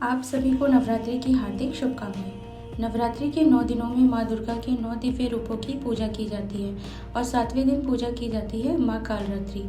आप सभी को नवरात्रि की हार्दिक शुभकामनाएं। नवरात्रि के 9 दिनों में माँ दुर्गा के 9 दिव्य रूपों की पूजा की जाती है और 7वें दिन पूजा की जाती है माँ कालरात्रि।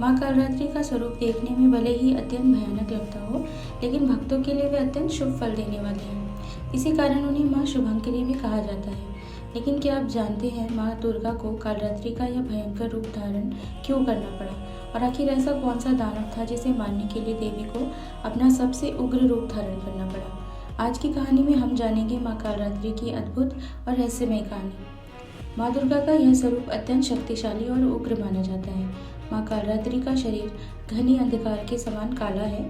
माँ कालरात्रि का स्वरूप देखने में भले ही अत्यंत भयानक लगता हो, लेकिन भक्तों के लिए वे अत्यंत शुभ फल देने वाली हैं। इसी कारण उन्हें माँ शुभंकरी भी कहा जाता है। लेकिन क्या आप जानते हैं माँ दुर्गा को कालरात्रि का यह भयंकर रूप धारण क्यों करना पड़ा, और आखिर ऐसा कौन सा दानव था जिसे मारने के लिए देवी को अपना सबसे उग्र रूप धारण करना पड़ा। आज की कहानी में हम जानेंगे माँ कालरात्रि की अद्भुत और रहस्यमय कहानी। माँ दुर्गा का यह स्वरूप अत्यंत शक्तिशाली और उग्र माना जाता है। माँ कालरात्रि का शरीर घनी अंधकार के समान काला है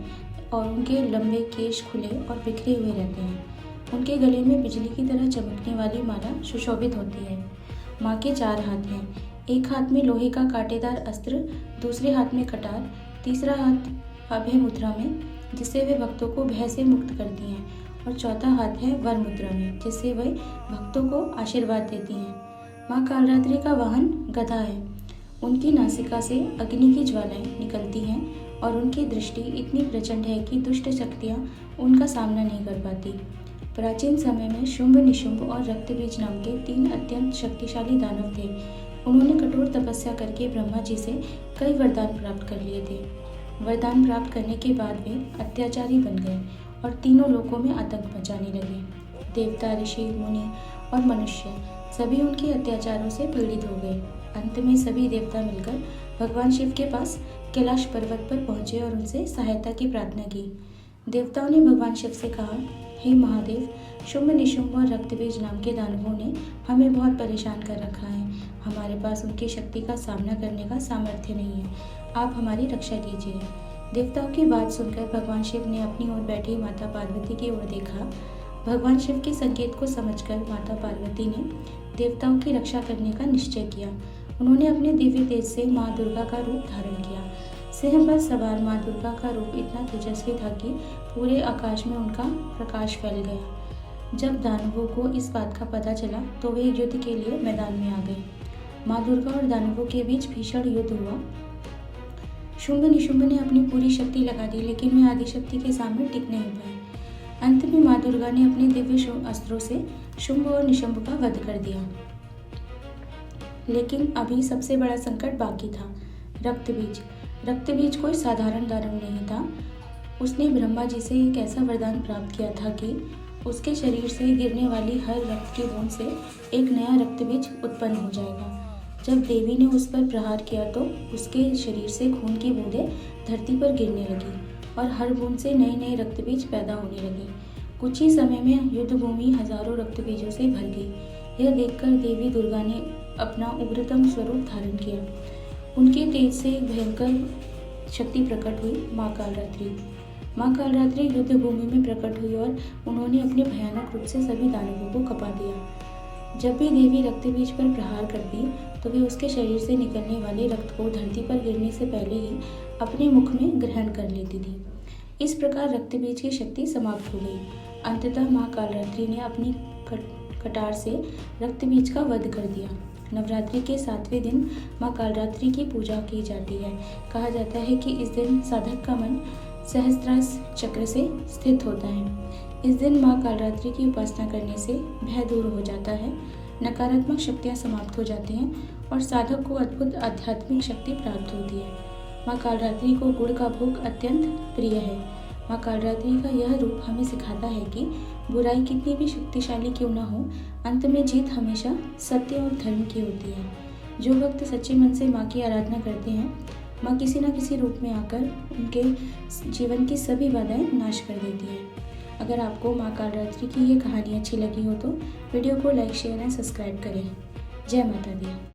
और उनके लंबे केश खुले और बिखरे हुए रहते हैं। उनके गले में बिजली की तरह चमकने वाली माला सुशोभित होती है। माँ के 4 हाथ हैं। एक हाथ में लोहे का कांटेदार अस्त्र, दूसरे हाथ में कटार, तीसरा हाथ अभय मुद्रा में जिससे वे भक्तों को भय से मुक्त करती हैं, और चौथा हाथ है वर मुद्रा में जिससे वे भक्तों को आशीर्वाद देती हैं। माँ कालरात्रि का वाहन गदा है। उनकी नासिका से अग्नि की ज्वालाएं निकलती हैं और उनकी दृष्टि इतनी प्रचंड है कि दुष्ट शक्तियाँ उनका सामना नहीं कर पाती। प्राचीन समय में शुंभ, निशुंभ और रक्तबीज नाम के 3 अत्यंत शक्तिशाली दानव थे। उन्होंने कठोर तपस्या करके ब्रह्मा जी से कई वरदान प्राप्त कर लिए थे। वरदान प्राप्त करने के बाद वे अत्याचारी बन गए और तीनों लोकों में आतंक मचाने लगे। देवता, ऋषि, मुनि और मनुष्य सभी उनके अत्याचारों से पीड़ित हो गए। अंत में सभी देवता मिलकर भगवान शिव के पास कैलाश पर्वत पर पहुंचे और उनसे सहायता की प्रार्थना की। देवताओं ने भगवान शिव से कहा, हे महादेव, शुंभ, निशुंभ और रक्तबीज नाम के दानवों ने हमें बहुत परेशान कर रखा है। हमारे पास उनकी शक्ति का सामना करने का सामर्थ्य नहीं है। आप हमारी रक्षा कीजिए। देवताओं की बात सुनकर भगवान शिव ने अपनी ओर बैठी माता पार्वती की ओर देखा। भगवान शिव के संकेत को समझकर माता पार्वती ने देवताओं की रक्षा करने का निश्चय किया। उन्होंने अपने दिव्य तेज से माँ दुर्गा का रूप धारण किया। सिंह पर सवार माँ दुर्गा का रूप इतना तेजस्वी था कि पूरे आकाश में उनका प्रकाश फैल गया। जब दानवों को इस बात का पता चला तो वे युद्ध के लिए मैदान में आ गए। माँ दुर्गा और दानवों के बीच भीषण युद्ध हुआ। शुंभ निशुंभ ने अपनी पूरी शक्ति लगा दी, लेकिन वे आदिशक्ति के सामने टिक नहीं पाए। अंत में माँ दुर्गा ने अपने दिव्य अस्त्रों से शुंभ और निशुंभ का वध कर दिया। लेकिन अभी सबसे बड़ा संकट बाकी था। रक्तबीज कोई साधारण दानव नहीं था। उसने ब्रह्मा जी से एक ऐसा वरदान प्राप्त किया था कि उसके शरीर से गिरने वाली हर रक्त की बूंद से एक नया रक्तबीज उत्पन्न हो जाएगा। जब देवी ने उस पर प्रहार किया तो उसके शरीर से खून की बूंदें धरती पर गिरने लगी और हर बूंद से नए नए रक्तबीज पैदा होने लगे। कुछ ही समय में युद्ध भूमि हजारों रक्तबीजों से भर गई। यह देखकर देवी दुर्गा ने अपना उग्रतम स्वरूप धारण किया। उनके तेज से एक भयंकर शक्ति प्रकट हुई, माँ कालरात्रि। माँ कालरात्रि युद्ध भूमि में प्रकट हुई और उन्होंने अपने भयानक रूप से सभी दानवों को खपा दिया। जब भी देवी रक्तबीज पर प्रहार करती तो वे उसके शरीर से निकलने वाले रक्त को धरती पर गिरने से पहले ही अपने मुख में ग्रहण कर लेती थी। इस प्रकार रक्तबीज की शक्ति समाप्त हो गई। अंततः माँ कालरात्रि ने अपनी कटार से रक्तबीज का वध कर दिया। नवरात्रि के 7वें दिन माँ कालरात्रि की पूजा की जाती है। कहा जाता है कि इस दिन साधक का मन सहस्त्रार चक्र से स्थित होता है। इस दिन माँ कालरात्रि की उपासना करने से भय दूर हो जाता है, नकारात्मक शक्तियाँ समाप्त हो जाती हैं और साधक को अद्भुत आध्यात्मिक शक्ति प्राप्त होती है। माँ कालरात्रि को गुड़ का भोग अत्यंत प्रिय है। माँ कालरात्रि का यह रूप हमें सिखाता है कि बुराई कितनी भी शक्तिशाली क्यों न हो, अंत में जीत हमेशा सत्य और धर्म की होती है। जो भक्त सच्चे मन से माँ की आराधना करते हैं, माँ किसी न किसी रूप में आकर उनके जीवन की सभी बाधाएं नाश कर देती है। अगर आपको माँ कालरात्रि की ये कहानी अच्छी लगी हो तो वीडियो को लाइक, शेयर एंड सब्सक्राइब करें। जय माता दी।